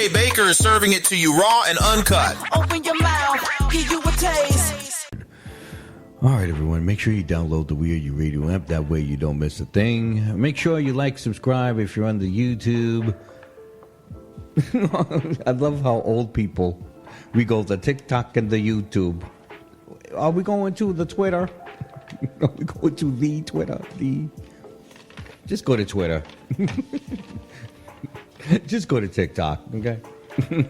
DJ Baker is serving it to you raw and uncut. Open your mouth, give you a taste. All right, everyone, make sure you download the Weird You Radio app. That way you don't miss a thing. Make sure you like, subscribe if you're on the YouTube. I love how old people, we go to TikTok and the YouTube. Are we going to the Twitter? Are we going to the Twitter? Just go to Twitter. Just go to TikTok, okay?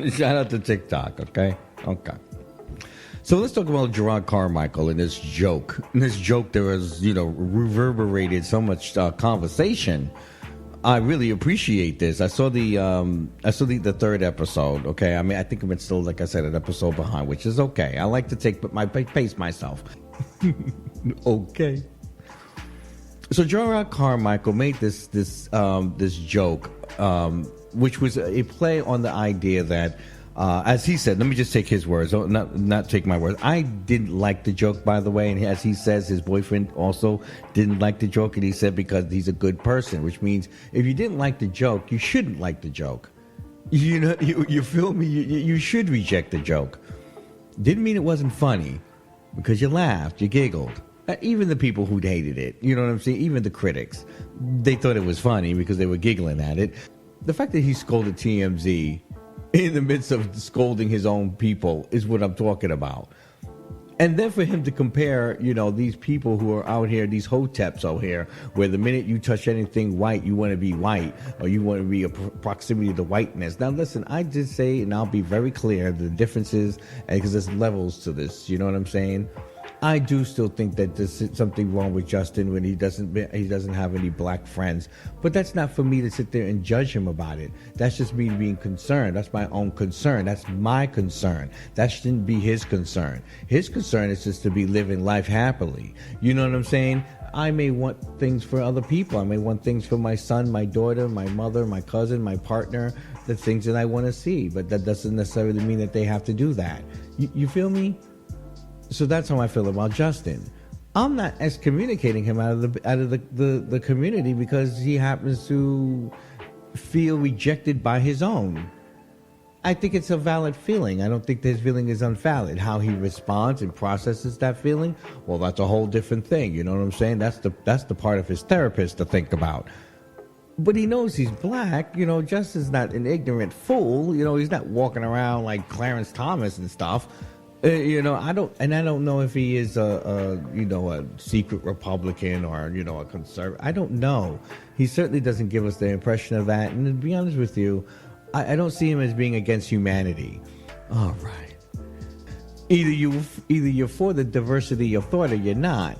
Shout out to TikTok, okay? Okay. So let's talk about Jerrod Carmicheal and this joke. In this joke, there was, reverberated so much conversation. I really appreciate this. I saw the third episode. Okay, I mean, I think I'm still, like I said, an episode behind, which is okay. I like to take my pace myself. Okay. So Jerrod Carmicheal made this joke, which was a play on the idea that. As he said, let me just take his words, not take my words. I didn't like the joke, by the way, and as he says, his boyfriend also didn't like the joke, and he said because he's a good person, which means if you didn't like the joke, you shouldn't like the joke. You feel me? You should reject the joke. Didn't mean it wasn't funny, because you laughed, you giggled. Even the people who hated it, you know what I'm saying? Even the critics, they thought it was funny because they were giggling at it. The fact that he scolded TMZ in the midst of scolding his own people is what I'm talking about. And then for him to compare, these people who are out here, these hoteps out here, where the minute you touch anything white, you want to be white, or you want to be a proximity to whiteness. Now, listen, I did say, and I'll be very clear, the differences, because there's levels to this, you know what I'm saying? I do still think that there's something wrong with Justin when he doesn't have any black friends. But that's not for me to sit there and judge him about it. That's just me being concerned. That's my own concern. That's my concern. That shouldn't be his concern. His concern is just to be living life happily. You know what I'm saying? I may want things for other people. I may want things for my son, my daughter, my mother, my cousin, my partner, the things that I want to see. But that doesn't necessarily mean that they have to do that. You feel me? So that's how I feel about Justin. I'm not excommunicating him out of the community because he happens to feel rejected by his own. I think it's a valid feeling. I don't think his feeling is unvalid. How he responds and processes that feeling, well, that's a whole different thing. You know what I'm saying? That's the part of his therapist to think about. But he knows he's black. Justin's not an ignorant fool. He's not walking around like Clarence Thomas and stuff. I don't know if he is a secret Republican or, a conservative. I don't know. He certainly doesn't give us the impression of that. And to be honest with you, I don't see him as being against humanity. All right. Either you're for the diversity of thought or you're not.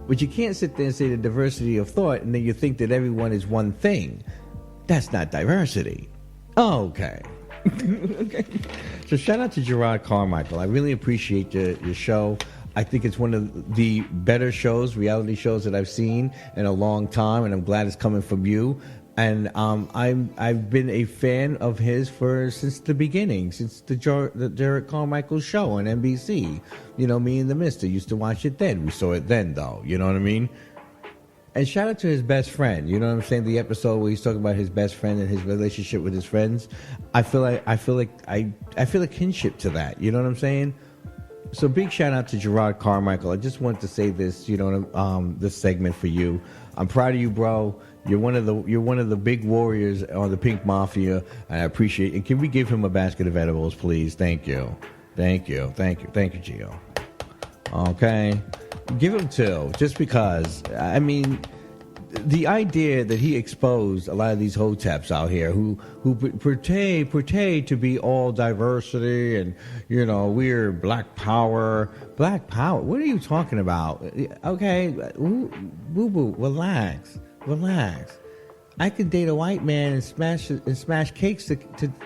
But you can't sit there and say the diversity of thought and then you think that everyone is one thing. That's not diversity. Okay. Okay. So shout out to Jerrod Carmicheal. I really appreciate your show. I think it's one of the better shows, reality shows that I've seen in a long time, and I'm glad it's coming from you. And I've been a fan of his since the beginning, since the Jerrod Carmicheal show on NBC. Me and the Mister used to watch it then. We saw it then, though. You know what I mean? And shout out to his best friend. You know what I'm saying? The episode where he's talking about his best friend and his relationship with his friends. I feel a kinship to that. You know what I'm saying? So big shout out to Jerrod Carmicheal. I just wanted to say this, this segment for you. I'm proud of you, bro. You're one of the big warriors on the Pynk Mafia, and I appreciate it. And can we give him a basket of edibles, please? Thank you, Gio. Okay. Give him two, just because. I mean, the idea that he exposed a lot of these hoteps out here who portray to be all diversity and, we're black power. Black power? What are you talking about? Okay, boo-boo, relax. I could date a white man and smash cakes to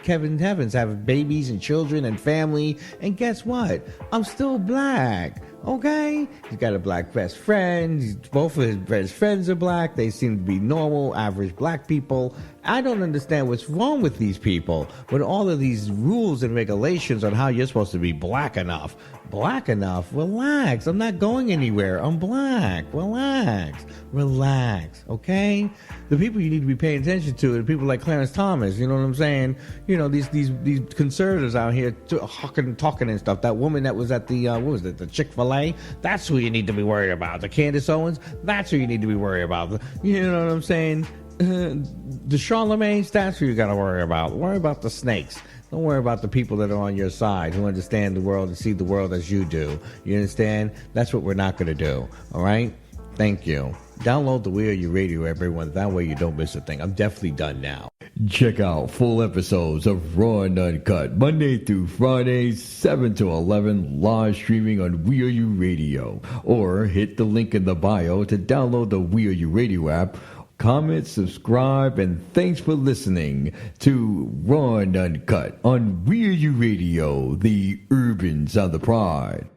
Kevin Evans, have babies and children and family, and guess what? I'm still black. Okay? He's got a black best friend. Both of his best friends are black. They seem to be normal, average black people. I don't understand what's wrong with these people with all of these rules and regulations on how you're supposed to be black enough. Black enough? Relax. I'm not going anywhere. I'm black. Relax. Relax. Okay? The people you need to be paying attention to are people like Clarence Thomas. You know what I'm saying? You know, these conservatives out here talking and stuff. That woman that was at the, what was it, the Chick-fil-A? That's who you need to be worried about. The Candace Owens? That's who you need to be worried about. You know what I'm saying? The Charlemagne's, that's who you got to worry about. Worry about the snakes. Don't worry about the people that are on your side who understand the world and see the world as you do. You understand? That's what we're not going to do. All right? Thank you. Download the We Are You Radio, everyone. That way you don't miss a thing. I'm definitely done now. Check out full episodes of Raw and Uncut, Monday through Friday, 7 to 11, live streaming on We Are You Radio. Or hit the link in the bio to download the We Are You Radio app. Comment, subscribe, and thanks for listening to Raw and Uncut on We Are You Radio, the urban sound of pride.